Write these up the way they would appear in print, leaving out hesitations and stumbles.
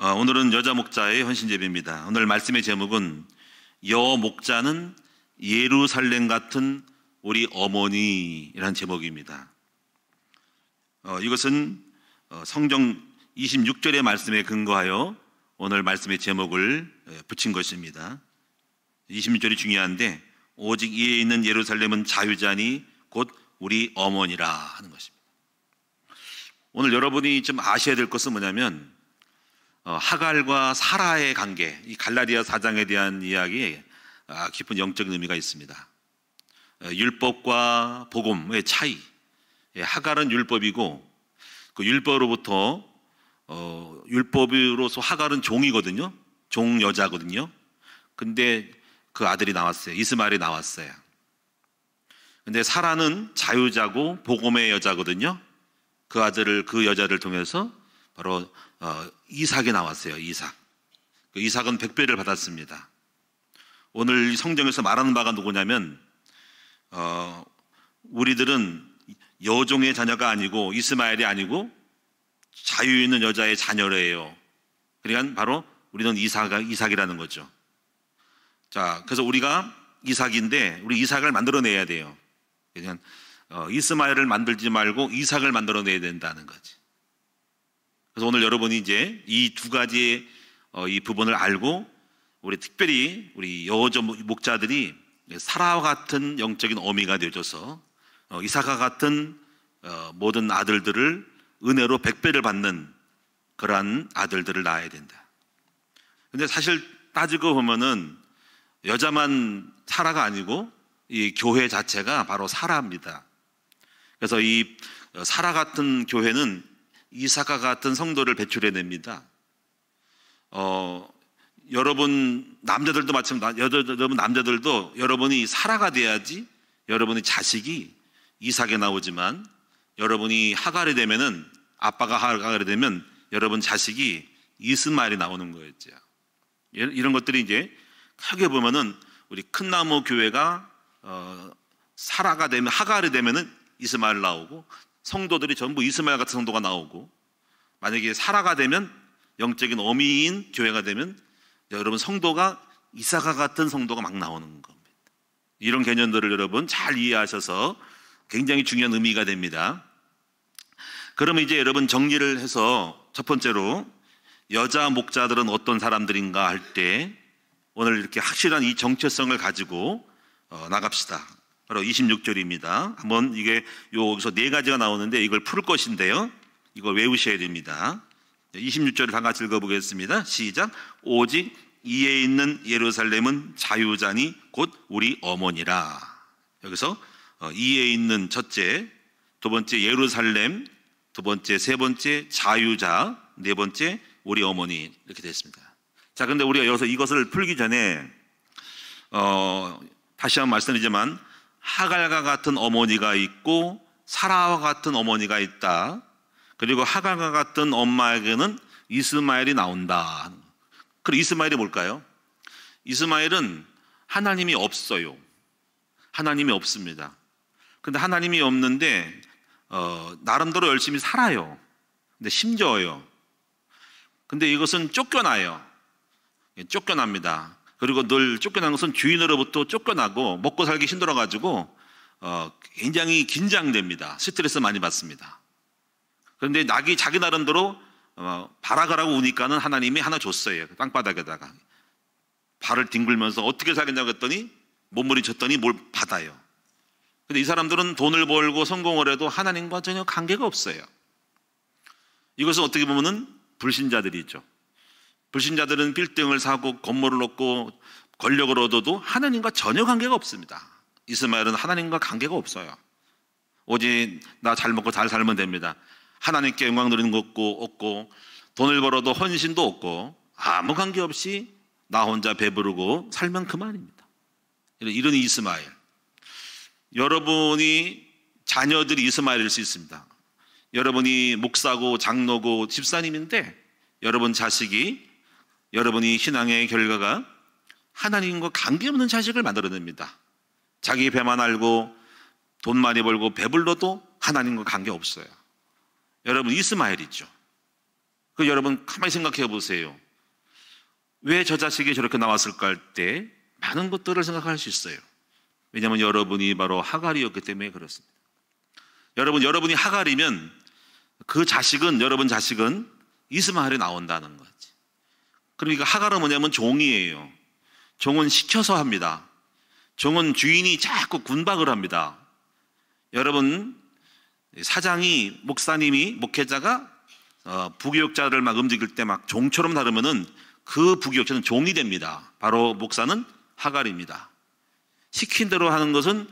오늘은 여자 목자의 헌신 예배입니다. 오늘 말씀의 제목은 여 목자는 예루살렘 같은 우리 어머니라는 제목입니다. 이것은 성경 26절의 말씀에 근거하여 오늘 말씀의 제목을 붙인 것입니다. 26절이 중요한데 오직 이에 있는 예루살렘은 자유자니 곧 우리 어머니라 하는 것입니다. 오늘 여러분이 좀 아셔야 될 것은 뭐냐면 하갈과 사라의 관계, 이 갈라디아 4장에 대한 이야기에 깊은 영적인 의미가 있습니다. 율법과 복음의 차이. 하갈은 율법이고 그 율법으로부터 율법으로서 하갈은 종이거든요. 종 여자거든요. 근데 그 아들이 나왔어요. 이스마엘이 나왔어요. 근데 사라는 자유자고 복음의 여자거든요. 그 여자를 통해서 바로 이삭이 나왔어요. 이삭. 그 이삭은 백배를 받았습니다. 오늘 성경에서 말하는 바가 누구냐면 우리들은 여종의 자녀가 아니고 이스마엘이 아니고 자유 있는 여자의 자녀래요. 그러니까 바로 우리는 이삭이라는 거죠. 자, 그래서 우리가 이삭인데 우리 이삭을 만들어내야 돼요. 그냥 이스마엘을 만들지 말고 이삭을 만들어내야 된다는 거지. 그래서 오늘 여러분이 이제 이 두 가지의 이 부분을 알고 우리 특별히 우리 여자 목자들이 사라와 같은 영적인 어미가 되어줘서 이삭과 같은 모든 아들들을 은혜로 100배를 받는 그러한 아들들을 낳아야 된다. 근데 사실 따지고 보면은 여자만 사라가 아니고 이 교회 자체가 바로 사라입니다. 그래서 이 사라 같은 교회는 이삭과 같은 성도를 배출해냅니다. 여러분 남자들도 마찬가지, 여러분 남자들도 여러분이 사라가 돼야지 여러분의 자식이 이삭에 나오지만 여러분이 하갈이 되면은 아빠가 하갈이 되면 여러분 자식이 이스마엘이 나오는 거였죠. 이런 것들이 이제 크게 보면은 우리 큰 나무 교회가 사라가 되면 하갈이 되면은 이스마엘 나오고 성도들이 전부 이스마엘 같은 성도가 나오고 만약에 사라가 되면 영적인 어미인 교회가 되면 여러분 성도가 이삭과 같은 성도가 막 나오는 겁니다. 이런 개념들을 여러분 잘 이해하셔서 굉장히 중요한 의미가 됩니다. 그러면 이제 여러분 정리를 해서 첫 번째로 여자 목자들은 어떤 사람들인가 할 때 오늘 이렇게 확실한 이 정체성을 가지고 나갑시다. 바로 26절입니다. 한번 이게 여기서 네 가지가 나오는데 이걸 풀 것인데요. 이걸 외우셔야 됩니다. 26절을 다 같이 읽어보겠습니다. 시작. 오직 이에 있는 예루살렘은 자유자니 곧 우리 어머니라. 여기서 이에 있는 첫째, 두 번째 예루살렘, 두 번째, 세 번째 자유자, 네 번째 우리 어머니 이렇게 됐습니다. 자, 근데 우리가 여기서 이것을 풀기 전에 다시 한번 말씀드리지만 하갈과 같은 어머니가 있고 사라와 같은 어머니가 있다. 그리고 하갈과 같은 엄마에게는 이스마엘이 나온다. 그럼 이스마엘이 뭘까요? 이스마엘은 하나님이 없어요. 하나님이 없습니다. 근데 하나님이 없는데 나름대로 열심히 살아요. 근데 심져요. 근데 이것은 쫓겨나요. 쫓겨납니다. 그리고 늘 쫓겨난 것은 주인으로부터 쫓겨나고 먹고 살기 힘들어가지고 굉장히 긴장됩니다. 스트레스 많이 받습니다. 그런데 자기 나름대로 발악을 하고 우니까는 하나님이 하나 줬어요. 땅바닥에다가 발을 뒹굴면서 어떻게 살겠냐고 했더니 몸부림쳤더니 뭘 받아요. 근데 이 사람들은 돈을 벌고 성공을 해도 하나님과 전혀 관계가 없어요. 이것은 어떻게 보면은 불신자들이죠. 불신자들은 빌딩을 사고 건물을 얻고 권력을 얻어도 하나님과 전혀 관계가 없습니다. 이스마엘은 하나님과 관계가 없어요. 오직 나 잘 먹고 잘 살면 됩니다. 하나님께 영광 누리는 것도 없고 돈을 벌어도 헌신도 없고 아무 관계없이 나 혼자 배부르고 살면 그만입니다. 이런 이스마엘. 여러분이 자녀들이 이스마엘일 수 있습니다. 여러분이 목사고 장로고 집사님인데 여러분 자식이 여러분이 신앙의 결과가 하나님과 관계없는 자식을 만들어냅니다. 자기 배만 알고 돈 많이 벌고 배불러도 하나님과 관계 없어요. 여러분 이스마엘이죠. 그 여러분 가만히 생각해 보세요. 왜 저 자식이 저렇게 나왔을까 할 때 많은 것들을 생각할 수 있어요. 왜냐하면 여러분이 바로 하갈이었기 때문에 그렇습니다. 여러분이 하갈이면 그 자식은, 여러분 자식은 이스마엘이 나온다는 거지. 그러니까 하갈은 뭐냐면 종이에요. 종은 시켜서 합니다. 종은 주인이 자꾸 군박을 합니다. 여러분, 사장이, 목사님이, 목회자가 부교육자를 막 움직일 때 막 종처럼 다루면은 그 부교육자는 종이 됩니다. 바로 목사는 하갈입니다. 시킨 대로 하는 것은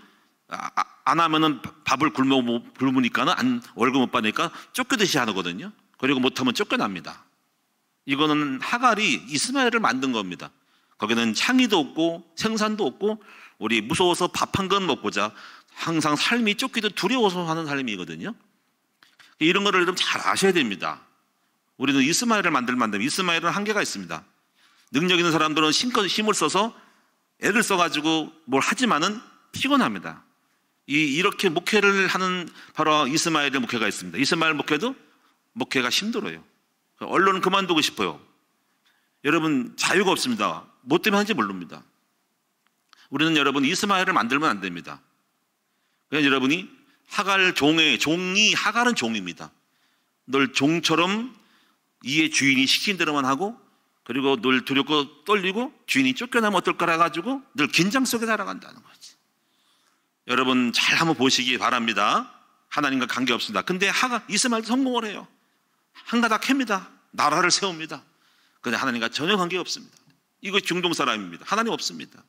안 하면은 밥을 굶으니까는 월급 못 받으니까 쫓겨듯이 하거든요. 그리고 못하면 쫓겨납니다. 이거는 하갈이 이스마엘을 만든 겁니다. 거기는 창의도 없고 생산도 없고 우리 무서워서 밥 한 건 먹고자 항상 삶이 쫓기도 두려워서 하는 삶이거든요. 이런 거를 여러분 잘 아셔야 됩니다. 우리는 이스마엘을 만들면 이스마엘은 한계가 있습니다. 능력 있는 사람들은 힘을 써서 애를 써가지고 뭘 하지만은 피곤합니다. 이렇게 목회를 하는 바로 이스마엘의 목회가 있습니다. 이스마엘 목회가 힘들어요. 언론은 그만두고 싶어요. 여러분 자유가 없습니다. 뭐 때문에 하는지 모릅니다. 우리는 여러분 이스마엘을 만들면 안 됩니다. 그냥 여러분이 하갈 종이 하갈은 종입니다. 늘 종처럼 이의 주인이 시킨 대로만 하고 그리고 늘 두렵고 떨리고 주인이 쫓겨나면 어떨까 해가지고 늘 긴장 속에 살아간다는 거지. 여러분 잘 한번 보시기 바랍니다. 하나님과 관계없습니다. 근데 이스마엘도 성공을 해요. 한가닥 햅니다. 나라를 세웁니다. 근데 하나님과 전혀 관계없습니다. 이거 중동 사람입니다. 하나님 없습니다.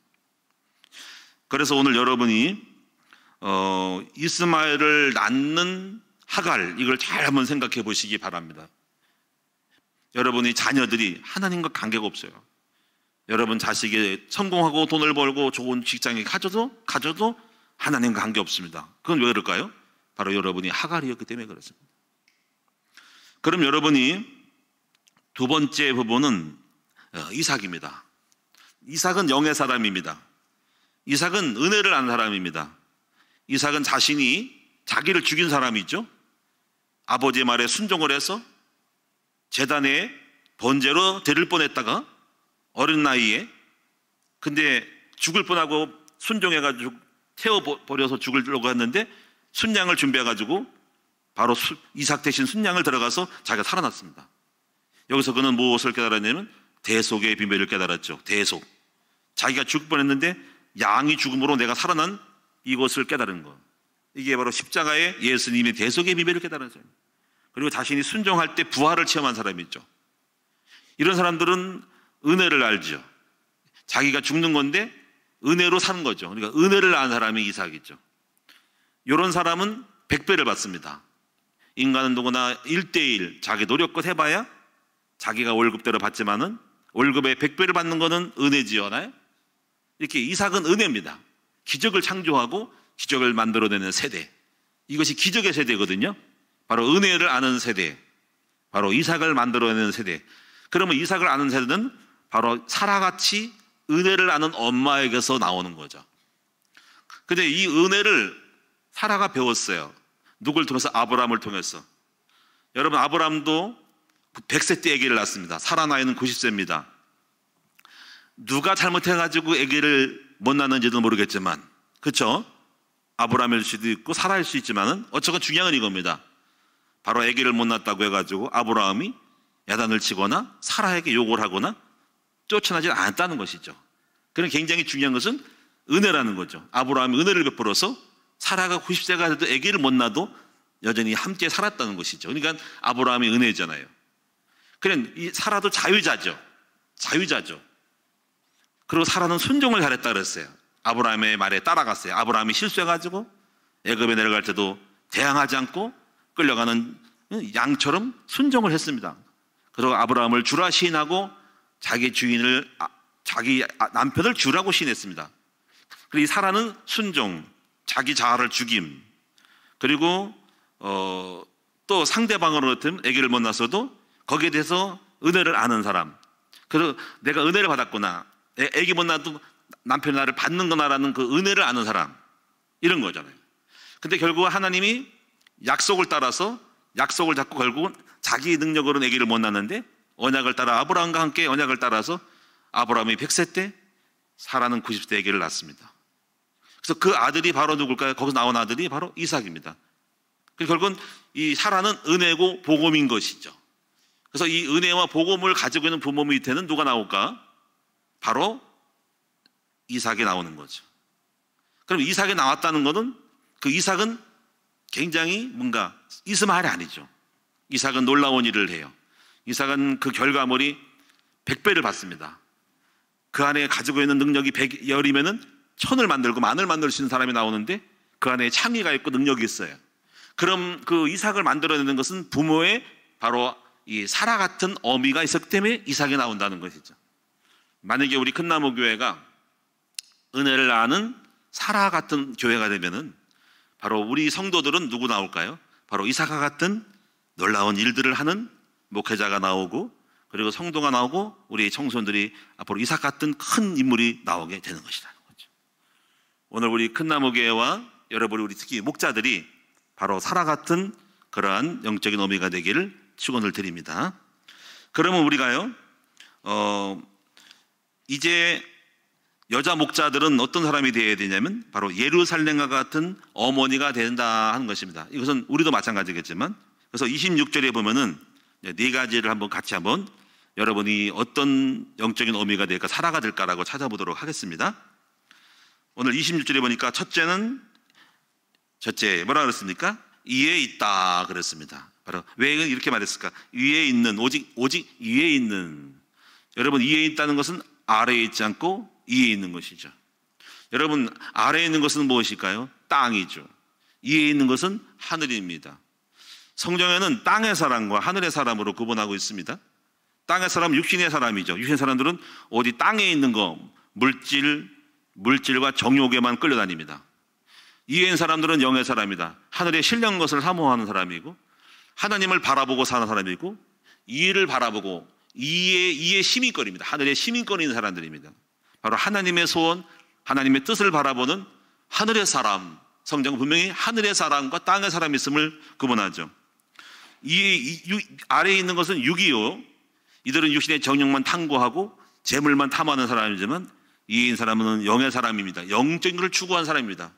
그래서 오늘 여러분이 이스마엘을 낳는 하갈, 이걸 잘 한번 생각해 보시기 바랍니다. 여러분이 자녀들이 하나님과 관계가 없어요. 여러분 자식이 성공하고 돈을 벌고 좋은 직장에 가져도 하나님과 관계 없습니다. 그건 왜 그럴까요? 바로 여러분이 하갈이었기 때문에 그렇습니다. 그럼 여러분이 두 번째 부분은 이삭입니다. 이삭은 영의 사람입니다. 이삭은 은혜를 아는 사람입니다. 이삭은 자기를 죽인 사람이죠. 아버지의 말에 순종을 해서 제단에 번제로 드릴 뻔했다가 어린 나이에 근데 죽을 뻔하고 순종해가지고 태워버려서 죽으려고 했는데 순양을 준비해가지고 바로 이삭 대신 순양을 들어가서 자기가 살아났습니다. 여기서 그는 무엇을 깨달았냐면 대속의 비밀을 깨달았죠. 대속. 자기가 죽을 뻔했는데 양이 죽음으로 내가 살아난 이것을 깨달은 것. 이게 바로 십자가의 예수님의 대속의 비밀을 깨달은 사람입니다. 그리고 자신이 순종할 때 부활을 체험한 사람이 있죠. 이런 사람들은 은혜를 알죠. 자기가 죽는 건데 은혜로 사는 거죠. 그러니까 은혜를 아는 사람이 이삭이죠. 이런 사람은 100배를 받습니다. 인간은 누구나 1:1 자기 노력껏 해봐야 자기가 월급대로 받지만은 월급의 100배를 받는 거는 은혜지요. 이렇게 이삭은 은혜입니다. 기적을 창조하고 기적을 만들어내는 세대. 이것이 기적의 세대거든요. 바로 은혜를 아는 세대. 바로 이삭을 만들어내는 세대. 그러면 이삭을 아는 세대는 바로 사라같이 은혜를 아는 엄마에게서 나오는 거죠. 근데 이 은혜를 사라가 배웠어요. 누굴 통해서? 아브라함을 통해서. 여러분 아브라함도 100세 때 아기를 낳습니다. 사라 나이는 90세입니다. 누가 잘못해가지고 아기를 못 낳는지도 모르겠지만, 그렇죠? 아브라함일 수도 있고 사라일 수 있지만은 어쨌건 중요한 건 이겁니다. 바로 아기를 못 낳았다고 해가지고 아브라함이 야단을 치거나 사라에게 욕을 하거나 쫓아나지 않았다는 것이죠. 그런 굉장히 중요한 것은 은혜라는 거죠. 아브라함이 은혜를 베풀어서 사라가 90세가 돼도 아기를 못 낳아도 여전히 함께 살았다는 것이죠. 그러니까 아브라함이 은혜잖아요. 그냥 이 사라도 자유자죠. 그리고 사라는 순종을 잘했다 그랬어요. 아브라함의 말에 따라갔어요. 아브라함이 실수해가지고 애굽에 내려갈 때도 대항하지 않고 끌려가는 양처럼 순종을 했습니다. 그리고 아브라함을 주라 시인하고 자기 남편을 주라고 시인했습니다. 그리고 이 사라는 순종, 자기 자아를 죽임, 그리고 또 상대방으로부터 아기를 못 낳았어도 거기에 대해서 은혜를 아는 사람. 그리고 내가 은혜를 받았구나, 아기 못 낳아도 남편이 나를 받는구나라는 그 은혜를 아는 사람, 이런 거잖아요. 근데 결국 하나님이 약속을 따라서 약속을 잡고 결국은 자기 능력으로는 아기를 못 낳는데 언약을 따라 아브라함과 함께 언약을 따라서 아브라함이 100세 때 사라는 90세 아기를 낳습니다. 그래서 그 아들이 바로 누굴까요? 거기서 나온 아들이 바로 이삭입니다. 결국은 이 사라는 은혜고 복음인 것이죠. 그래서 이 은혜와 복음을 가지고 있는 부모 밑에는 누가 나올까? 바로 이삭이 나오는 거죠. 그럼 이삭이 나왔다는 것은 그 이삭은 굉장히 뭔가 이스마엘이 아니죠. 이삭은 놀라운 일을 해요. 이삭은 그 결과물이 100배를 받습니다. 그 안에 가지고 있는 능력이 100열이면은 1000을 만들고 10,000을 만들 수 있는 사람이 나오는데 그 안에 창의가 있고 능력이 있어요. 그럼 그 이삭을 만들어내는 것은 부모의 바로 이 사라 같은 어미가 있었기 때문에 이삭이 나온다는 것이죠. 만약에 우리 큰나무 교회가 은혜를 아는 사라 같은 교회가 되면은 바로 우리 성도들은 누구 나올까요? 바로 이삭과 같은 놀라운 일들을 하는 목회자가 나오고 그리고 성도가 나오고 우리 청소년들이 앞으로 이삭 같은 큰 인물이 나오게 되는 것이라는 거죠. 오늘 우리 큰나무교회와 여러분 우리 특히 목자들이 바로 사라 같은 그러한 영적인 어미가 되기를 축원을 드립니다. 그러면 우리가요 이제 여자 목자들은 어떤 사람이 되어야 되냐면 바로 예루살렘과 같은 어머니가 된다 하는 것입니다. 이것은 우리도 마찬가지겠지만 그래서 26절에 보면은 네 가지를 한번 같이 한번 여러분이 어떤 영적인 어미가 될까 사라가 될까라고 찾아보도록 하겠습니다. 오늘 26절에 보니까 첫째 뭐라 그랬습니까? 위에 있다 그랬습니다. 바로 왜 이렇게 말했을까? 위에 있는 오직 위에 있는 여러분 위에 있다는 것은 아래에 있지 않고 위에 있는 것이죠. 여러분 아래에 있는 것은 무엇일까요? 땅이죠. 위에 있는 것은 하늘입니다. 성경에는 땅의 사람과 하늘의 사람으로 구분하고 있습니다. 땅의 사람은 육신의 사람이죠. 육신의 사람들은 어디 땅에 있는 거 물질과 정욕에만 끌려다닙니다. 위에 있는 사람들은 영의 사람이다. 하늘의 신령 것을 사모하는 사람이고 하나님을 바라보고 사는 사람이고 이를 바라보고 이의 시민권입니다. 하늘의 시민권이 있는 사람들입니다. 바로 하나님의 소원, 하나님의 뜻을 바라보는 하늘의 사람. 성경은 분명히 하늘의 사람과 땅의 사람이 있음을 구분하죠. 아래에 있는 것은 육이요. 이들은 육신의 정욕만 탐구하고 재물만 탐하는 사람이지만 위에 있는 사람은 영의 사람입니다. 영적인 것을 추구한 사람입니다.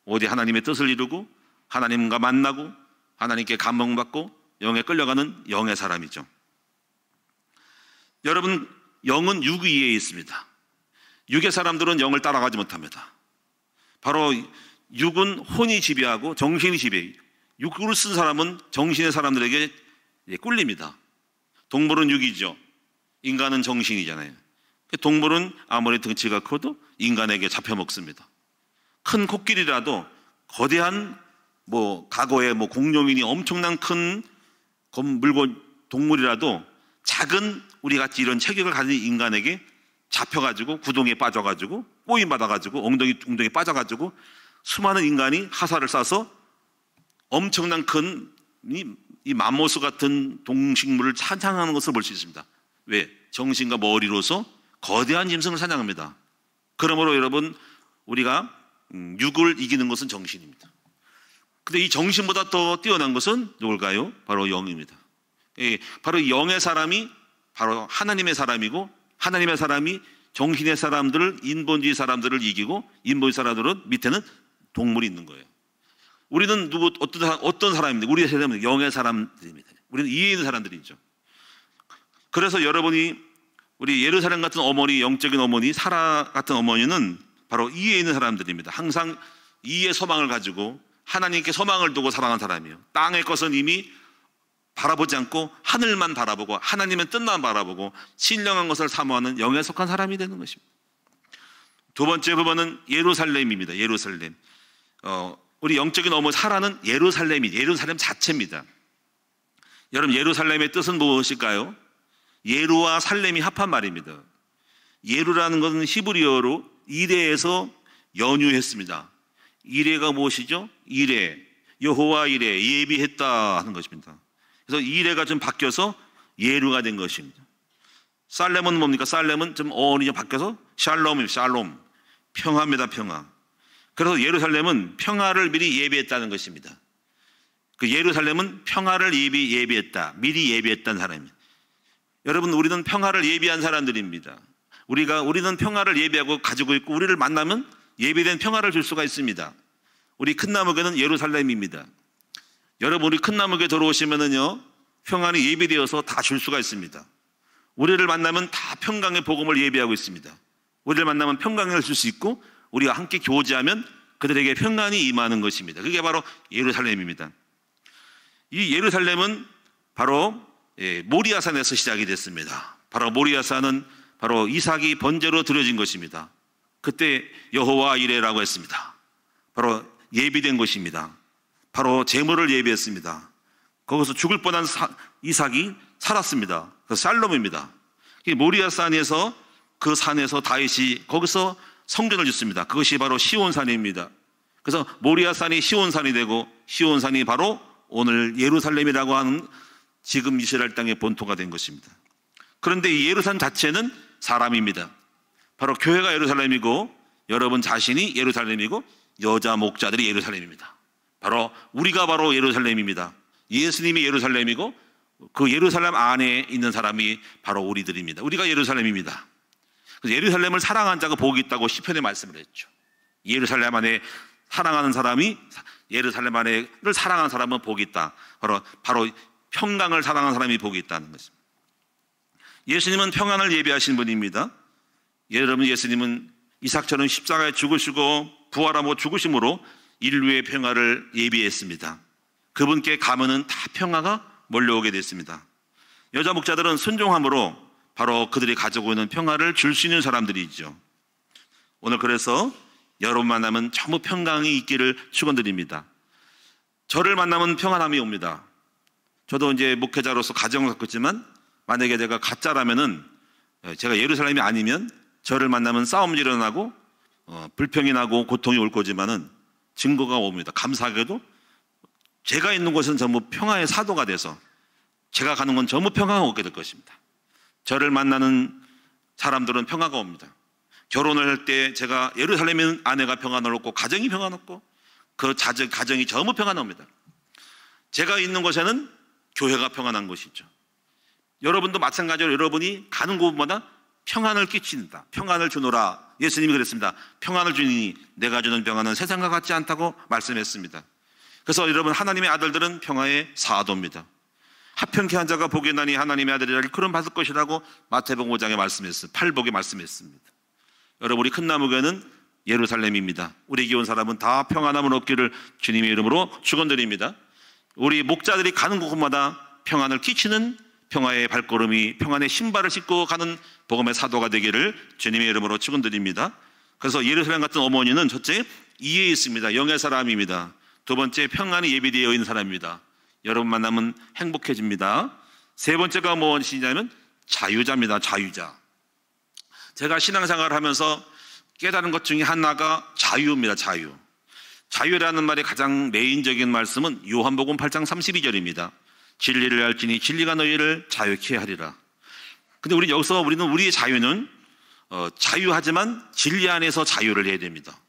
어디 하나님의 뜻을 이루고 하나님과 만나고 하나님께 감동받고 영에 끌려가는 영의 사람이죠. 여러분 영은 육 위에 있습니다. 육의 사람들은 영을 따라가지 못합니다. 바로 육은 혼이 지배하고 정신이 지배해요. 육을 쓴 사람은 정신의 사람들에게 꿀립니다. 동물은 육이죠. 인간은 정신이잖아요. 동물은 아무리 덩치가 커도 인간에게 잡혀 먹습니다. 큰 코끼리라도 거대한 과거에 공룡이니 엄청난 큰 물건 동물이라도 작은 우리 같이 이런 체격을 가진 인간에게 잡혀가지고 구덩이에 빠져가지고 꼬임 받아가지고 엉덩이에 빠져가지고 수많은 인간이 화살을 쏴서 엄청난 큰 이 맘모스 같은 동식물을 사냥하는 것을 볼 수 있습니다. 왜? 정신과 머리로서 거대한 짐승을 사냥합니다. 그러므로 여러분 우리가 육을 이기는 것은 정신입니다. 근데 이 정신보다 더 뛰어난 것은 누굴까요? 바로 영입니다. 바로 영의 사람이 바로 하나님의 사람이고 하나님의 사람이 정신의 사람들을 인본주의 사람들을 이기고 인본주의 사람들은 밑에는 동물이 있는 거예요. 우리는 어떤 사람입니까? 우리의 세대는 영의 사람들입니다. 우리는 이해 있는 사람들이죠. 그래서 여러분이 우리 예루살렘 같은 어머니, 영적인 어머니, 사라 같은 어머니는 바로 이해 있는 사람들입니다. 항상 이의 소망을 가지고 하나님께 소망을 두고 살아가는 사람이에요. 땅의 것은 이미 바라보지 않고 하늘만 바라보고 하나님의 뜻만 바라보고 신령한 것을 사모하는 영에 속한 사람이 되는 것입니다. 두 번째 부분은 예루살렘입니다. 예루살렘. 우리 영적인 어머니 사라는 예루살렘 자체입니다. 여러분 예루살렘의 뜻은 무엇일까요? 예루와 살렘이 합한 말입니다. 예루라는 것은 히브리어로 이레에서 연유했습니다. 이레가 무엇이죠? 이레, 여호와 이레, 예비했다 하는 것입니다. 그래서 이레가 좀 바뀌어서 예루가 된 것입니다. 살렘은 뭡니까? 살렘은 좀 어원이 좀 바뀌어서 샬롬입니다. 샬롬, 평화입니다. 평화. 그래서 예루살렘은 평화를 미리 예비했다는 것입니다. 그 예루살렘은 평화를 예비했다. 미리 예비했다는 사람입니다. 여러분, 우리는 평화를 예비한 사람들입니다. 우리는 평화를 예비하고 가지고 있고, 우리를 만나면 예비된 평화를 줄 수가 있습니다. 우리 큰 나무교는 예루살렘입니다. 여러분, 우리 큰 나무교에 들어오시면은요, 평안이 예비되어서 다 줄 수가 있습니다. 우리를 만나면 다 평강의 복음을 예비하고 있습니다. 우리를 만나면 평강을 줄 수 있고, 우리가 함께 교제하면 그들에게 평안이 임하는 것입니다. 그게 바로 예루살렘입니다. 이 예루살렘은 바로 모리아산에서 시작이 됐습니다. 바로 모리아산은 바로 이삭이 번제로 드려진 것입니다. 그때 여호와 이레라고 했습니다. 바로 예비된 것입니다. 바로 제물을 예비했습니다. 거기서 죽을 뻔한 이삭이 살았습니다. 그 살롬입니다. 모리아산에서, 그 산에서 다윗이 거기서 성전을 짓습니다. 그것이 바로 시온산입니다. 그래서 모리아산이 시온산이 되고, 시온산이 바로 오늘 예루살렘이라고 하는 지금 이스라엘 땅의 본토가 된 것입니다. 그런데 이 예루살렘 자체는 사람입니다. 바로 교회가 예루살렘이고, 여러분 자신이 예루살렘이고, 여자 목자들이 예루살렘입니다. 바로 우리가 바로 예루살렘입니다. 예수님이 예루살렘이고, 그 예루살렘 안에 있는 사람이 바로 우리들입니다. 우리가 예루살렘입니다. 그래서 예루살렘을 사랑한 자가 복이 있다고 시편에 말씀을 했죠. 예루살렘 안에 사랑하는 사람이, 예루살렘 안에를 사랑하는 사람은 복이 있다. 바로 평강을 사랑하는 사람이 복이 있다는 것입니다. 예수님은 평안을 예비하신 분입니다. 여러분, 예수님은 이삭처럼 십자가에 죽으시고 부활하고 죽으심으로 인류의 평화를 예비했습니다. 그분께 가면은 다 평화가 몰려오게 됐습니다. 여자 목자들은 순종함으로 바로 그들이 가지고 있는 평화를 줄 수 있는 사람들이죠. 오늘 그래서 여러분 만나면 전부 평강이 있기를 축원드립니다. 저를 만나면 평안함이 옵니다. 저도 이제 목회자로서 가정을 갖고 있지만, 만약에 제가 가짜라면은, 제가 예루살렘이 아니면 저를 만나면 싸움이 일어나고 불평이 나고 고통이 올 거지만은 증거가 옵니다. 감사하게도 제가 있는 곳은 전부 평화의 사도가 돼서 제가 가는 건 전부 평화가 오게 될 것입니다. 저를 만나는 사람들은 평화가 옵니다. 결혼을 할 때 제가 예루살렘인 아내가 평안을 얻고, 가정이 평안 얻고, 그 가정이 전부 평안 옵니다. 제가 있는 곳에는 교회가 평안한 곳이죠. 여러분도 마찬가지로 여러분이 가는 곳마다 평안을 끼친다. 평안을 주노라. 예수님이 그랬습니다. 평안을 주니 내가 주는 평안은 세상과 같지 않다고 말씀했습니다. 그래서 여러분, 하나님의 아들들은 평화의 사도입니다. 합평케 한 자가 복이 나니 하나님의 아들이라 일컬음 받을 것이라고 마태복음 5장에 말씀했습니다. 팔복에 말씀했습니다. 여러분, 우리 큰 나무교회는 예루살렘입니다. 우리 온 사람은 다 평안함을 얻기를 주님의 이름으로 축원드립니다. 우리 목자들이 가는 곳마다 평안을 끼치는 평화의 발걸음이, 평안의 신발을 신고 가는 복음의 사도가 되기를 주님의 이름으로 축원드립니다. 그래서 예루살렘 같은 어머니는 첫째, 이에 있습니다. 영의 사람입니다. 두 번째, 평안이 예비되어 있는 사람입니다. 여러분 만나면 행복해집니다. 세 번째가 무엇이냐면 자유자입니다. 자유자. 제가 신앙생활을 하면서 깨달은 것 중에 하나가 자유입니다. 자유. 자유라는 말의 가장 메인적인 말씀은 요한복음 8장 32절입니다. 진리를 알지니 진리가 너희를 자유케 하리라. 근데 우리는 우리의 자유는 자유하지만 진리 안에서 자유를 해야 됩니다.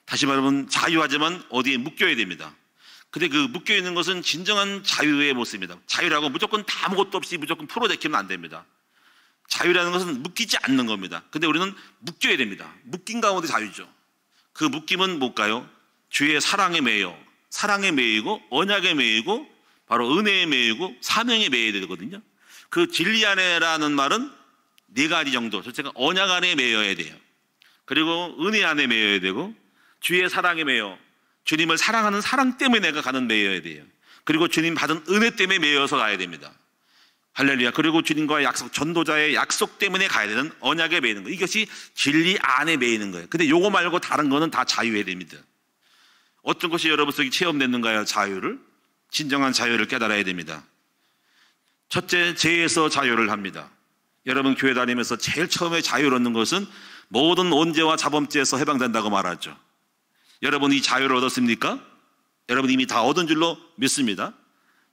다시 말하면 자유하지만 어디에 묶여야 됩니다. 근데 그 묶여있는 것은 진정한 자유의 모습입니다. 자유라고 무조건 다 아무것도 없이 무조건 풀어제키면 안 됩니다. 자유라는 것은 묶이지 않는 겁니다. 근데 우리는 묶여야 됩니다. 묶인 가운데 자유죠. 그 묶임은 뭘까요? 주의 사랑에 매여, 사랑에 매이고, 언약에 매이고, 바로 은혜에 매이고, 사명에 매여야 되거든요. 그 진리 안에라는 말은 네 가지 정도. 첫째가 언약 안에 매여야 돼요. 그리고 은혜 안에 매여야 되고, 주의 사랑에 매여, 주님을 사랑하는 사랑 때문에 내가 가는 매여야 돼요. 그리고 주님 받은 은혜 때문에 매여서 가야 됩니다. 할렐루야. 그리고 주님과의 약속, 전도자의 약속 때문에 가야 되는 언약에 매이는 거예요. 이것이 진리 안에 매이는 거예요. 근데 요거 말고 다른 거는 다 자유해야 됩니다. 어떤 것이 여러분 속에 체험됐는가요? 자유를? 진정한 자유를 깨달아야 됩니다. 첫째, 죄에서 자유를 합니다. 여러분 교회 다니면서 제일 처음에 자유를 얻는 것은 모든 온죄와 자범죄에서 해방된다고 말하죠. 여러분 이 자유를 얻었습니까? 여러분 이미 다 얻은 줄로 믿습니다.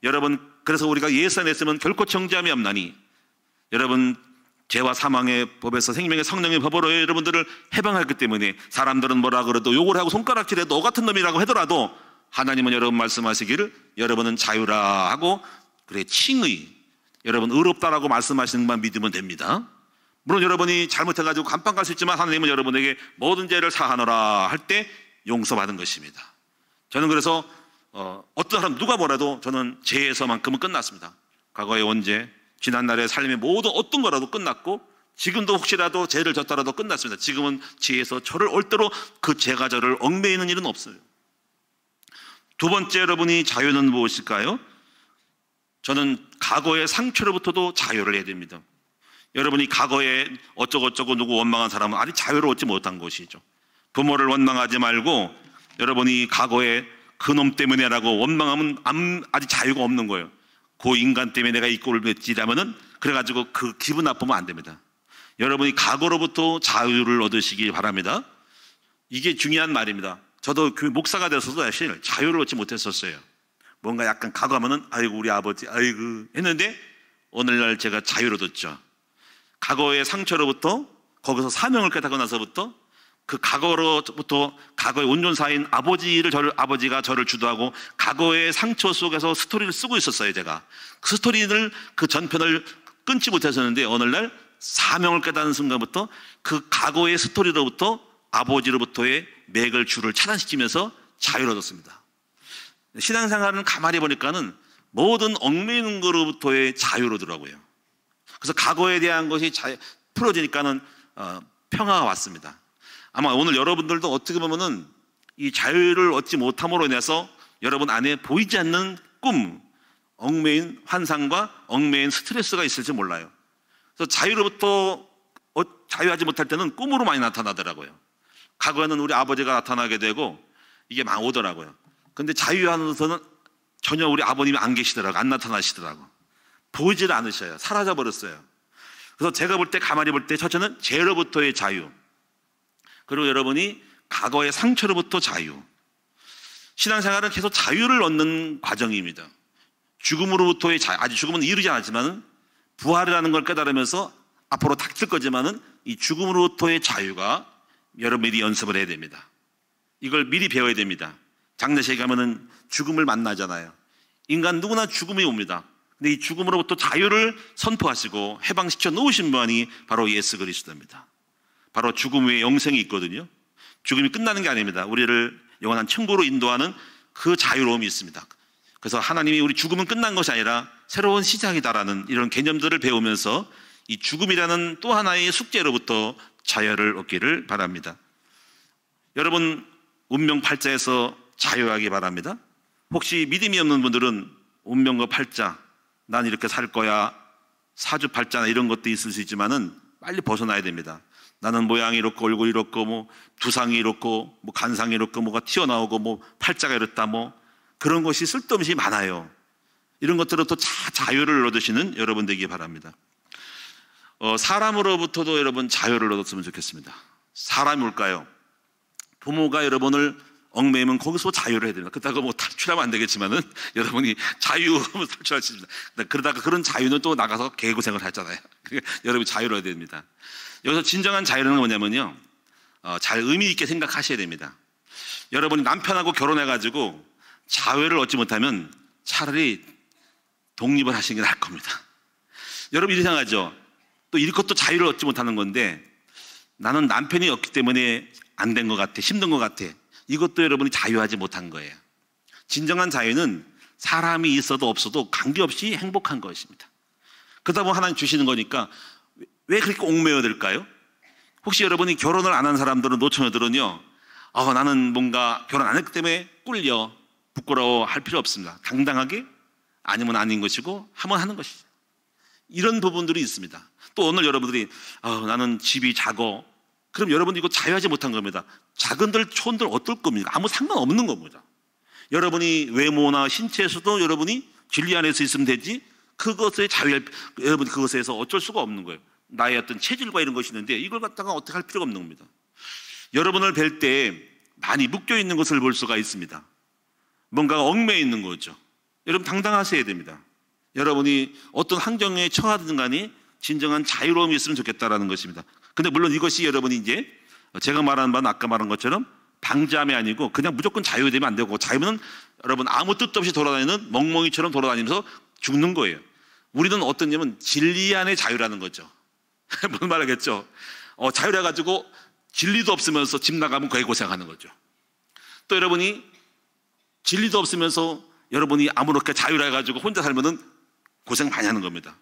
여러분 그래서 우리가 예수 안에 있으면 결코 정죄함이 없나니, 여러분 죄와 사망의 법에서 생명의 성령의 법으로 여러분들을 해방했기 때문에 사람들은 뭐라 그래도 욕을 하고 손가락질해도 너 같은 놈이라고 하더라도 하나님은 여러분 말씀하시기를 여러분은 자유라 하고, 그래 칭의, 여러분 의롭다라고 말씀하시는 것만 믿으면 됩니다. 물론 여러분이 잘못해가지고 감방 갈 수 있지만 하나님은 여러분에게 모든 죄를 사하노라 할 때 용서받은 것입니다. 저는 그래서 어떤 사람 누가 뭐라도 저는 죄에서만큼은 끝났습니다. 과거의 원죄, 지난날의 삶의 모든 어떤 거라도 끝났고, 지금도 혹시라도 죄를 졌더라도 끝났습니다. 지금은 죄에서 저를 얼대로 그 죄가 저를 얽매이는 일은 없어요. 두 번째, 여러분이 자유는 무엇일까요? 저는 과거의 상처로부터도 자유를 해야 됩니다. 여러분이 과거에 어쩌고저쩌고 누구 원망한 사람은 아직 자유를 얻지 못한 것이죠. 부모를 원망하지 말고 여러분이 과거에 그놈 때문에라고 원망하면 아직 자유가 없는 거예요. 그 인간 때문에 내가 이 꼴을 맺지라면은 그래가지고 그 기분 나쁘면 안 됩니다. 여러분이 과거로부터 자유를 얻으시기 바랍니다. 이게 중요한 말입니다. 저도 교회 목사가 돼서도 사실 자유를 얻지 못했었어요. 뭔가 약간 과거하면은 아이고 우리 아버지 아이고 했는데 오늘날 제가 자유를 얻었죠. 과거의 상처로부터, 거기서 사명을 깨닫고 나서부터, 그 과거로부터 과거의 온전사인 아버지가 저를 주도하고 과거의 상처 속에서 스토리를 쓰고 있었어요. 제가 그 스토리를, 그 전편을 끊지 못했었는데 오늘날 사명을 깨닫는 순간부터 그 과거의 스토리로부터 아버지로부터의 맥을 줄을 차단시키면서 자유를 얻었습니다. 신앙생활은 가만히 보니까는 모든 얽매이는 것으로부터의 자유로더라고요. 그래서 과거에 대한 것이 풀어지니까는 평화가 왔습니다. 아마 오늘 여러분들도 어떻게 보면은 이 자유를 얻지 못함으로 인해서 여러분 안에 보이지 않는 꿈, 얽매인 환상과 얽매인 스트레스가 있을지 몰라요. 그래서 자유로부터 자유하지 못할 때는 꿈으로 많이 나타나더라고요. 과거에는 우리 아버지가 나타나게 되고 이게 막 오더라고요. 근데 자유하면서는 전혀 우리 아버님이 안 계시더라고요. 안 나타나시더라고요. 보이질 않으셔요. 사라져 버렸어요. 그래서 제가 볼 때, 가만히 볼 때 첫째는 죄로부터의 자유, 그리고 여러분이 과거의 상처로부터 자유. 신앙생활은 계속 자유를 얻는 과정입니다. 죽음으로부터의 자유, 아직 죽음은 이르지 않았지만 부활이라는 걸 깨달으면서 앞으로 닥칠 거지만은 이 죽음으로부터의 자유가 여러분 미리 연습을 해야 됩니다. 이걸 미리 배워야 됩니다. 장례식에 가면은 죽음을 만나잖아요. 인간 누구나 죽음이 옵니다. 근데 이 죽음으로부터 자유를 선포하시고 해방시켜 놓으신 분이 바로 예수 그리스도입니다. 바로 죽음 외에 영생이 있거든요. 죽음이 끝나는 게 아닙니다. 우리를 영원한 천국으로 인도하는 그 자유로움이 있습니다. 그래서 하나님이 우리 죽음은 끝난 것이 아니라 새로운 시작이다라는 이런 개념들을 배우면서 이 죽음이라는 또 하나의 숙제로부터 자유를 얻기를 바랍니다. 여러분 운명 팔자에서 자유하기 바랍니다. 혹시 믿음이 없는 분들은 운명과 팔자, 난 이렇게 살 거야, 사주팔자나 이런 것도 있을 수 있지만은 빨리 벗어나야 됩니다. 나는 모양이 이렇고 얼굴이 이렇고 뭐 두상이 이렇고 뭐 간상이 이렇고 뭐가 튀어나오고 뭐 팔자가 이렇다 뭐 그런 것이 쓸데없이 많아요. 이런 것들로부터 자유를 얻으시는 여러분 되기 바랍니다. 사람으로부터도 여러분 자유를 얻었으면 좋겠습니다. 사람이 뭘까요? 부모가 여러분을 얽매이면 거기서 자유를 해야 됩니다. 그러다가 뭐 탈출하면 안 되겠지만은 여러분이 자유 탈출할 수 있습니다. 그러다가 그런 자유는 또 나가서 개고생을 하잖아요. 그러니까 여러분이 자유를 얻어야 됩니다. 여기서 진정한 자유는 뭐냐면요, 잘 의미 있게 생각하셔야 됩니다. 여러분이 남편하고 결혼해가지고 자유를 얻지 못하면 차라리 독립을 하시는 게 나을 겁니다. 여러분 이상하죠? 또 이것도 자유를 얻지 못하는 건데 나는 남편이 없기 때문에 안 된 것 같아, 힘든 것 같아. 이것도 여러분이 자유하지 못한 거예요. 진정한 자유는 사람이 있어도 없어도 관계없이 행복한 것입니다. 그러다 보면 하나님 주시는 거니까 왜 그렇게 옥매어 될까요? 혹시 여러분이 결혼을 안 한 사람들은, 노처녀들은요, 나는 뭔가 결혼 안 했기 때문에 꿀려, 부끄러워 할 필요 없습니다. 당당하게 아니면 아닌 것이고 하면 하는 것이죠. 이런 부분들이 있습니다. 또 오늘 여러분들이 나는 집이 작어. 그럼 여러분 이거 자유하지 못한 겁니다. 작은들 초은들 어떨 겁니까? 아무 상관없는 겁니다. 여러분이 외모나 신체에서도 여러분이 진리 안에서 있으면 되지 그것에 자유할, 여러분 그것에서 어쩔 수가 없는 거예요. 나의 어떤 체질과 이런 것이 있는데 이걸 갖다가 어떻게 할 필요가 없는 겁니다. 여러분을 뵐 때 많이 묶여 있는 것을 볼 수가 있습니다. 뭔가가 얽매여 있는 거죠. 여러분 당당하셔야 됩니다. 여러분이 어떤 환경에 처하든 간에 진정한 자유로움이 있으면 좋겠다라는 것입니다. 근데 물론 이것이 여러분이 이제 제가 말한 바는 아까 말한 것처럼 방지함이 아니고 그냥 무조건 자유되면 안 되고, 자유는 여러분 아무 뜻도 없이 돌아다니는 멍멍이처럼 돌아다니면서 죽는 거예요. 우리는 어떠냐면 진리 안의 자유라는 거죠. 무슨 말 하겠죠? 자유라 가지고 진리도 없으면서 집 나가면 거기 고생하는 거죠. 또 여러분이 진리도 없으면서 여러분이 아무렇게 자유라 가지고 혼자 살면은 고생 많이 하는 겁니다.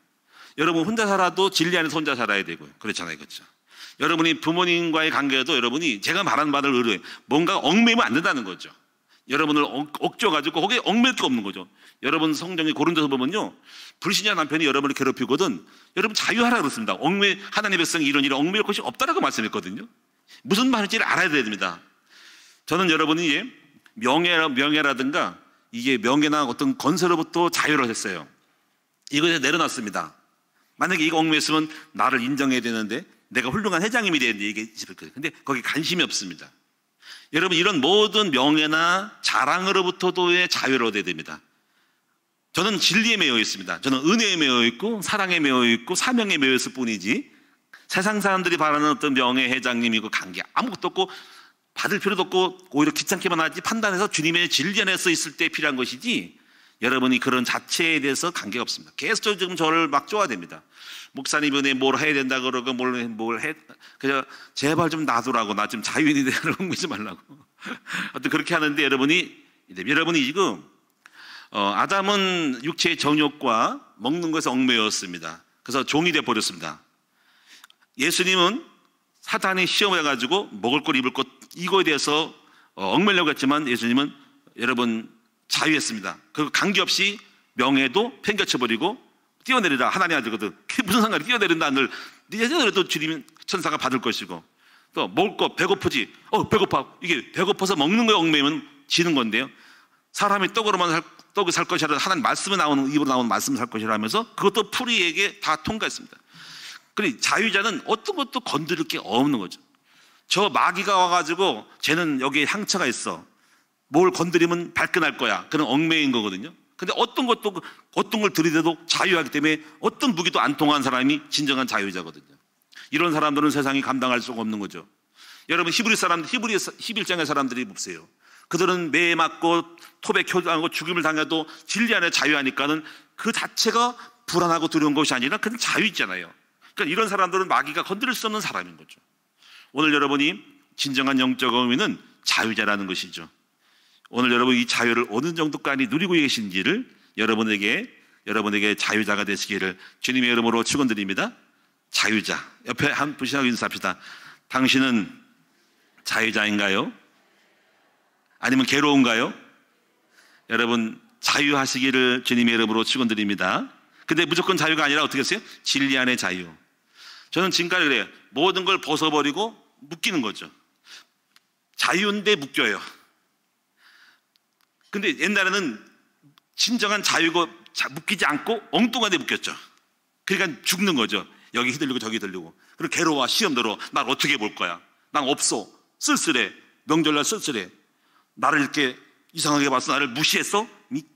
여러분 혼자 살아도 진리 안에서 혼자 살아야 되고요. 그렇잖아요. 그렇죠? 여러분이 부모님과의 관계도 여러분이 제가 말하는 바를 의뢰 뭔가 얽매이면 안 된다는 거죠. 여러분을 억줘가지고 거기에 얽매일 게 없는 거죠. 여러분 성경에 고린도서 보면요, 불신자 남편이 여러분을 괴롭히거든 여러분 자유하라 그렇습니다. 하나님의 백성이 이런 일에 얽매일 것이 없다라고 말씀했거든요. 무슨 말인지를 알아야 됩니다. 저는 여러분이 명예라든가 이게 명예나 어떤 건설로부터 자유를 했어요. 이거 내려놨습니다. 만약에 이거 얽매였으면 나를 인정해야 되는데 내가 훌륭한 회장님이 되는데 이게 있을 거예요. 근데 거기 관심이 없습니다. 여러분 이런 모든 명예나 자랑으로부터도의 자유를 얻어야 됩니다. 저는 진리에 매여 있습니다. 저는 은혜에 매여 있고 사랑에 매여 있고 사명에 매여 있을 뿐이지 세상 사람들이 바라는 어떤 명예 회장님이고 관계 아무것도 없고 받을 필요도 없고 오히려 귀찮게만 하지 판단해서 주님의 진리 안에서 있을 때 필요한 것이지 여러분이 그런 자체에 대해서 관계가 없습니다. 계속 지금 저를 막 쪼아야 됩니다. 목사님이 뭘 해야 된다 그러고 뭘 해. 그냥 제발 좀 놔두라고. 나 지금 자유인이 되라고 하지 말라고. 하여튼 그렇게 하는데 여러분이 지금 아담은 육체의 정욕과 먹는 것에 얽매였습니다. 그래서 종이 되어 버렸습니다. 예수님은 사탄이 시험해 가지고 먹을 것 입을 것 이거에 대해서 얽매려고 했지만 예수님은 여러분 자유했습니다. 그 관계없이 명예도 팽개쳐버리고 뛰어내리라. 하나님 아들거든. 그게 무슨 상관이 뛰어내린다. 하늘 뛰어내려도 주님 천사가 받을 것이고 또 먹을 거 배고프지. 배고파. 이게 배고파서 먹는 거에 얽매이면 지는 건데요. 사람이 떡을 살 것이라 하나님 말씀에 나오는 입으로 나오는 말씀을 살 것이라 하면서 그것도 풀이에게 다 통과했습니다. 그러니 자유자는 어떤 것도 건드릴 게 없는 거죠. 저 마귀가 와가지고 쟤는 여기에 상처가 있어. 뭘 건드리면 발끈할 거야. 그런 얽매인 거거든요. 근데 어떤 걸 들이대도 자유하기 때문에 어떤 무기도 안 통한 사람이 진정한 자유자거든요. 이런 사람들은 세상이 감당할 수가 없는 거죠. 여러분 히브리 11장의 사람들이 보세요. 그들은 매에 맞고 톱에 켜당하고 죽임을 당해도 진리 안에 자유하니까는 그 자체가 불안하고 두려운 것이 아니라 그냥 자유 있잖아요. 그러니까 이런 사람들은 마귀가 건드릴 수 없는 사람인 거죠. 오늘 여러분이 진정한 영적 의미는 자유자라는 것이죠. 오늘 여러분 이 자유를 어느 정도까지 누리고 계신지를 여러분에게 자유자가 되시기를 주님의 이름으로 축원드립니다. 자유자. 옆에 한 분이하고 인사합시다. 당신은 자유자인가요? 아니면 괴로운가요? 여러분 자유하시기를 주님의 이름으로 축원드립니다. 근데 무조건 자유가 아니라 어떻게 했어요? 진리 안의 자유. 저는 지금까지 그래요. 모든 걸 벗어버리고 묶이는 거죠. 자유인데 묶여요. 근데 옛날에는 진정한 자유가 묶이지 않고 엉뚱한 데 묶였죠. 그러니까 죽는 거죠. 여기 휘둘리고 저기 휘둘리고. 그리고 괴로워. 시험 들어. 날 어떻게 볼 거야. 난 없어. 쓸쓸해. 명절날 쓸쓸해. 나를 이렇게 이상하게 봤어. 나를 무시했어.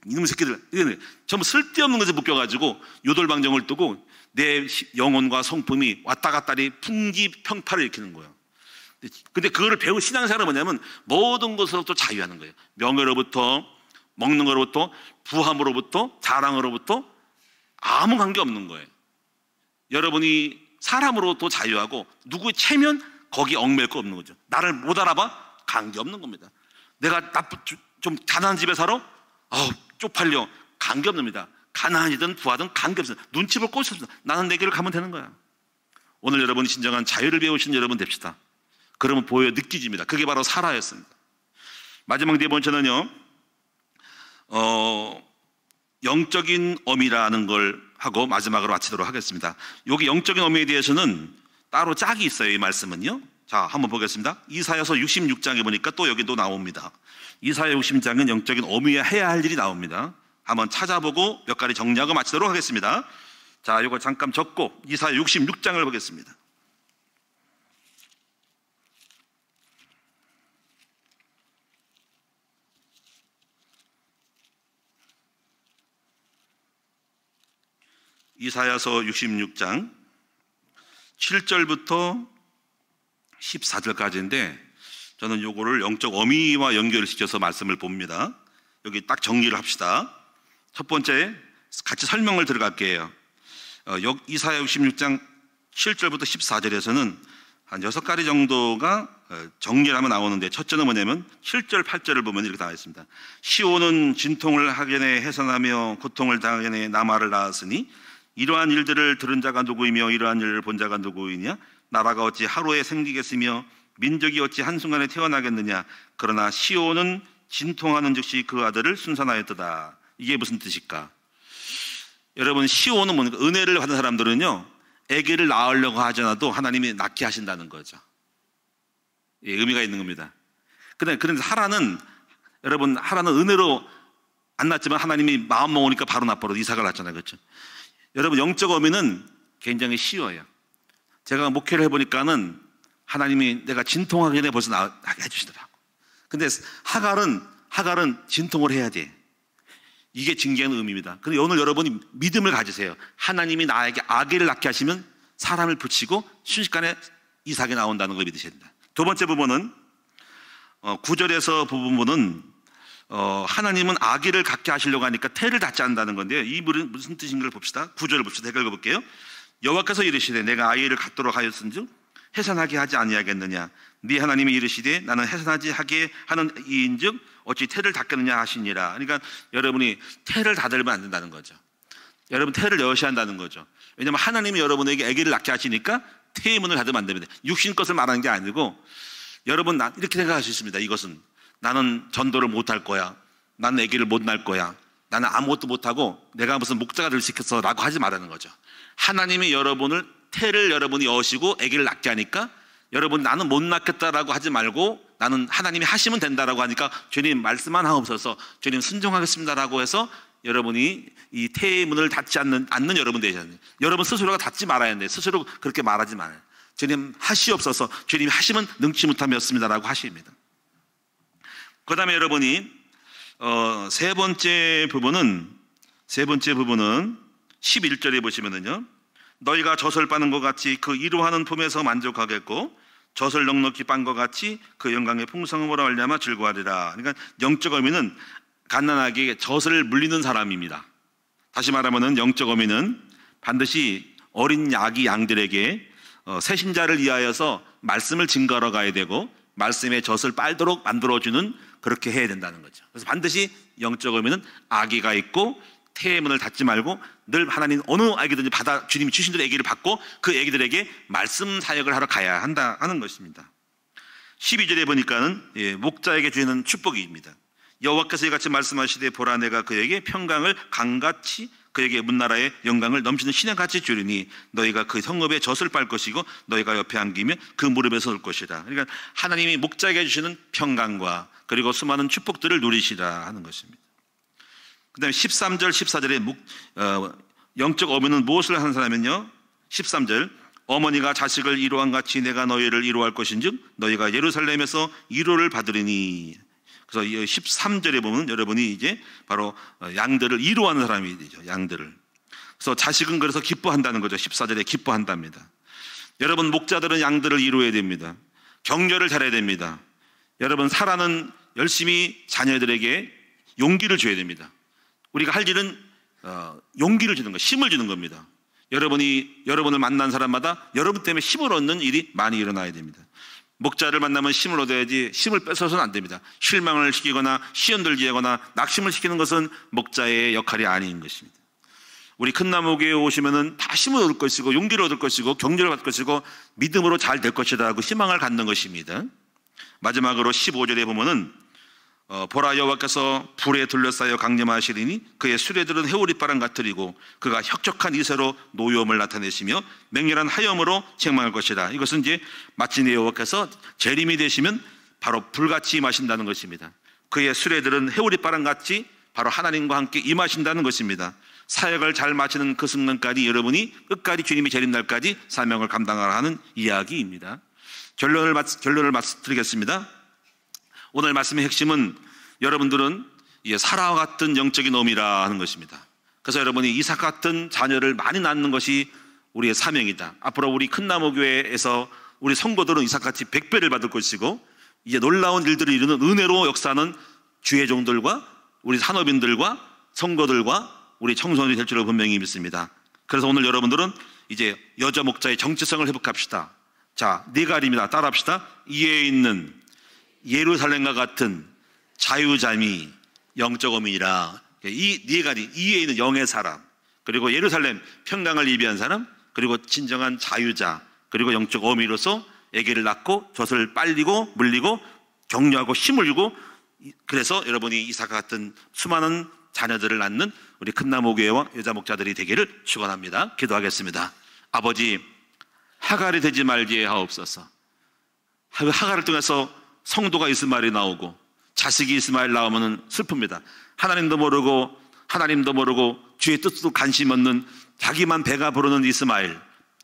이놈의 새끼들. 전부 쓸데없는 것에 묶여가지고 요돌방정을 뜨고 내 영혼과 성품이 왔다 갔다리 풍기평파를 일으키는 거예요. 근데 그거를 배운 신앙생활은 뭐냐면 모든 것으로부터 자유하는 거예요. 명예로부터 먹는 것으로부터 부함으로부터 자랑으로부터 아무 관계 없는 거예요. 여러분이 사람으로부터 자유하고 누구의 체면 거기 얽매일 거 없는 거죠. 나를 못 알아봐? 관계 없는 겁니다. 내가 좀 가난한 집에 살아? 쪽팔려. 관계 없습니다. 가난이든 부하든 관계 없습니다. 눈치 볼 곳이 없습니다. 나는 내 길을 가면 되는 거야. 오늘 여러분이 진정한 자유를 배우신 여러분 됩시다. 그러면 느껴집니다. 그게 바로 살아였습니다. 마지막 네 번째는요, 영적인 어미라는 걸 하고 마지막으로 마치도록 하겠습니다. 여기 영적인 어미에 대해서는 따로 짝이 있어요. 이 말씀은요. 자, 한번 보겠습니다. 이사야서 66장에 보니까 또 여기 또 나옵니다. 이사야 66장은 영적인 어미에 해야 할 일이 나옵니다. 한번 찾아보고 몇 가지 정리하고 마치도록 하겠습니다. 자, 이거 잠깐 적고 이사야 66장을 보겠습니다. 이사야서 66장 7절부터 14절까지인데 저는 요거를 영적 어미와 연결시켜서 말씀을 봅니다. 여기 딱 정리를 합시다. 첫 번째, 같이 설명을 들어갈게요. 이사야 66장 7절부터 14절에서는 한 6가지 정도가 정리를 하면 나오는데, 첫째는 뭐냐면 7절 8절을 보면 이렇게 나와 있습니다. 시온은 진통을 하게내 해산하며 고통을 당하게내 남아를 낳았으니 이러한 일들을 들은 자가 누구이며 이러한 일을 본 자가 누구이냐? 나라가 어찌 하루에 생기겠으며 민족이 어찌 한순간에 태어나겠느냐? 그러나 시온은 진통하는 즉시 그 아들을 순산하였도다. 이게 무슨 뜻일까? 여러분, 시온은 뭡니까? 은혜를 받은 사람들은요, 아기를 낳으려고 하지 않아도 하나님이 낳게 하신다는 거죠. 예, 의미가 있는 겁니다. 그런데 하라는, 여러분, 하라는 은혜로 안 낳지만 하나님이 마음 먹으니까 바로 낳버려 이삭을 낳잖아요. 그렇죠? 여러분, 영적 어미는 굉장히 쉬워요. 제가 목회를 해보니까는 하나님이 내가 진통하기 전에 벌써 나게 해주시더라고. 근데 하갈은 진통을 해야 돼. 이게 징계하는 의미입니다. 그런데 오늘 여러분이 믿음을 가지세요. 하나님이 나에게 아기를 낳게 하시면 사람을 붙이고 순식간에 이삭이 나온다는 걸 믿으셔야 된다. 두 번째 부분은 9절에서 부분은 하나님은 아기를 갖게 하시려고 하니까 태를 닫지 않는다는 건데요. 이 무슨 뜻인가를 봅시다. 9절을 봅시다. 제가 읽어볼게요. 여호와께서 이르시되 내가 아이를 갖도록 하였은즉 해산하게 하지 아니하겠느냐? 네 하나님이 이르시되 나는 해산하지 하게 하는 이인즉 어찌 태를 닫겠느냐 하시니라. 그러니까 여러분이 태를 닫으면 안 된다는 거죠. 여러분, 태를 여셔야 한다는 거죠. 왜냐하면 하나님이 여러분에게 아기를 낳게 하시니까 태의 문을 닫으면 안 됩니다. 육신 것을 말하는 게 아니고, 여러분 이렇게 생각할 수 있습니다. 이것은 나는 전도를 못할 거야, 나는 아기를 못 낳을 거야, 나는 아무것도 못하고 내가 무슨 목자가 될 수 있겠어 라고 하지 말라는 거죠. 하나님이 여러분을 태를 여러분이 여시고 아기를 낳게 하니까, 여러분 나는 못 낳겠다라고 하지 말고 나는 하나님이 하시면 된다라고 하니까 주님 말씀만 하옵소서, 주님 순종하겠습니다라고 해서 여러분이 이 태의 문을 닫지 않는 여러분 되잖아요. 여러분 스스로가 닫지 말아야 하는데 스스로 그렇게 말하지 말아요. 주님 하시옵소서, 주님이 하시면 능치 못함이었습니다라고 하십니다. 그 다음에 여러분이 세 번째 부분은 11절에 보시면은요, 너희가 젖을 빠는 것 같이 그 이루하는 품에서 만족하겠고 젖을 넉넉히 빤 것 같이 그 영광의 풍성함으로 말미암아 즐거워하리라. 그러니까 영적 어미는 갓난아기에게 젖을 물리는 사람입니다. 다시 말하면은 영적 어미는 반드시 어린 아기 양들에게 새신자를 위하여서 말씀을 증거하러 가야 되고 말씀의 젖을 빨도록 만들어주는, 그렇게 해야 된다는 거죠. 그래서 반드시 영적 어미는 아기가 있고 태의 문을 닫지 말고 늘 하나님 어느 아기든지 주님이 주신 대로 아기를 받고 그 아기들에게 말씀 사역을 하러 가야 한다 하는 것입니다. 12절에 보니까는 목자에게 주시는 축복입니다. 여호와께서 이같이 말씀하시되 보라 내가 그에게 평강을 강같이 그에게 문나라의 영광을 넘치는 신양같이 주리니 너희가 그 성읍에 젖을 빨 것이고 너희가 옆에 안기며 그 무릎에 설 것이라. 그러니까 하나님이 목자에게 주시는 평강과 그리고 수많은 축복들을 누리시라 하는 것입니다. 그 다음에 13절 14절에 영적 어미는 무엇을 하는 사람이면요, 13절 어머니가 자식을 이루한 같이 내가 너희를 이루할 것인즉 너희가 예루살렘에서 이루를 받으리니. 그래서 13절에 보면 여러분이 이제 바로 양들을 이루하는 사람이 되죠. 양들을. 그래서 자식은 그래서 기뻐한다는 거죠. 14절에 기뻐한답니다. 여러분, 목자들은 양들을 이루어야 됩니다. 격려를 잘해야 됩니다. 여러분, 사라는 열심히 자녀들에게 용기를 줘야 됩니다. 우리가 할 일은 용기를 주는 거, 힘을 주는 겁니다. 여러분을 만난 사람마다 여러분 때문에 힘을 얻는 일이 많이 일어나야 됩니다. 목자를 만나면 힘을 얻어야지 힘을 뺏어서는 안 됩니다. 실망을 시키거나 시험들게 하거나 낙심을 시키는 것은 목자의 역할이 아닌 것입니다. 우리 큰 나무교회에 오시면은 다 힘을 얻을 것이고 용기를 얻을 것이고 격려를 받을 것이고 믿음으로 잘 될 것이다 하고 희망을 갖는 것입니다. 마지막으로 15절에 보면은 보라 여호와께서 불에 둘러싸여 강림하시리니 그의 수레들은 해오리바람 같으리고 그가 혁적한 이새로 노여움을 나타내시며 맹렬한 하염으로 책망할 것이다. 이것은 이제 마침내 여호와께서 재림이 되시면 바로 불같이 임하신다는 것입니다. 그의 수레들은 해오리바람 같이 바로 하나님과 함께 임하신다는 것입니다. 사역을 잘 마치는 그 순간까지 여러분이 끝까지 주님이 재림 날까지 사명을 감당하라 하는 이야기입니다. 결론을 말씀드리겠습니다. 오늘 말씀의 핵심은 여러분들은 사라와 같은 영적인 어미라 하는 것입니다. 그래서 여러분이 이삭 같은 자녀를 많이 낳는 것이 우리의 사명이다. 앞으로 우리 큰나무교회에서 우리 성도들은 이삭같이 100배를 받을 것이고 이제 놀라운 일들을 이루는 은혜로 역사하는 주의 종들과 우리 산업인들과 성도들과 우리 청소년이 될 줄로 분명히 믿습니다. 그래서 오늘 여러분들은 이제 여자 목자의 정체성을 회복합시다. 자, 네 가지입니다. 따라합시다. 이에 있는 예루살렘과 같은 자유자미 영적 어민이라. 이 네 가지, 이에 있는 영의 사람, 그리고 예루살렘 평강을 예비한 사람, 그리고 진정한 자유자, 그리고 영적 어미로서 아기를 낳고 젖을 빨리고 물리고 격려하고 힘을 주고, 그래서 여러분이 이삭과 같은 수많은 자녀들을 낳는 우리 큰나무교회와 여자 목자들이 되기를 축원합니다. 기도하겠습니다. 아버지, 하갈이 되지 말게 하옵소서. 하갈을 통해서 성도가 이스마엘이 나오고 자식이 이스마엘 나오면 슬픕니다. 하나님도 모르고 주의 뜻도 관심 없는 자기만 배가 부르는 이스마엘,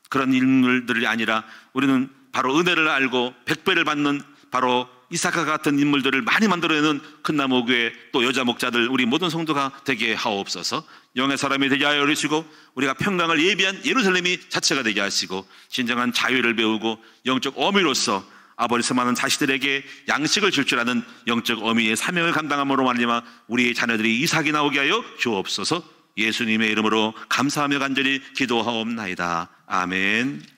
그런 인물들이 아니라 우리는 바로 은혜를 알고 백배를 받는 바로 이삭과 같은 인물들을 많이 만들어내는 큰나무교회 또 여자 목자들 우리 모든 성도가 되게 하옵소서. 영의 사람이 되게 하여 주시고 우리가 평강을 예비한 예루살렘이 자체가 되게 하시고 진정한 자유를 배우고 영적 어미로서 아버지 수많은 자식들에게 양식을 줄 줄 아는 영적 어미의 사명을 감당함으로 말미암아 우리의 자녀들이 이삭이 나오게 하여 주옵소서. 예수님의 이름으로 감사하며 간절히 기도하옵나이다. 아멘.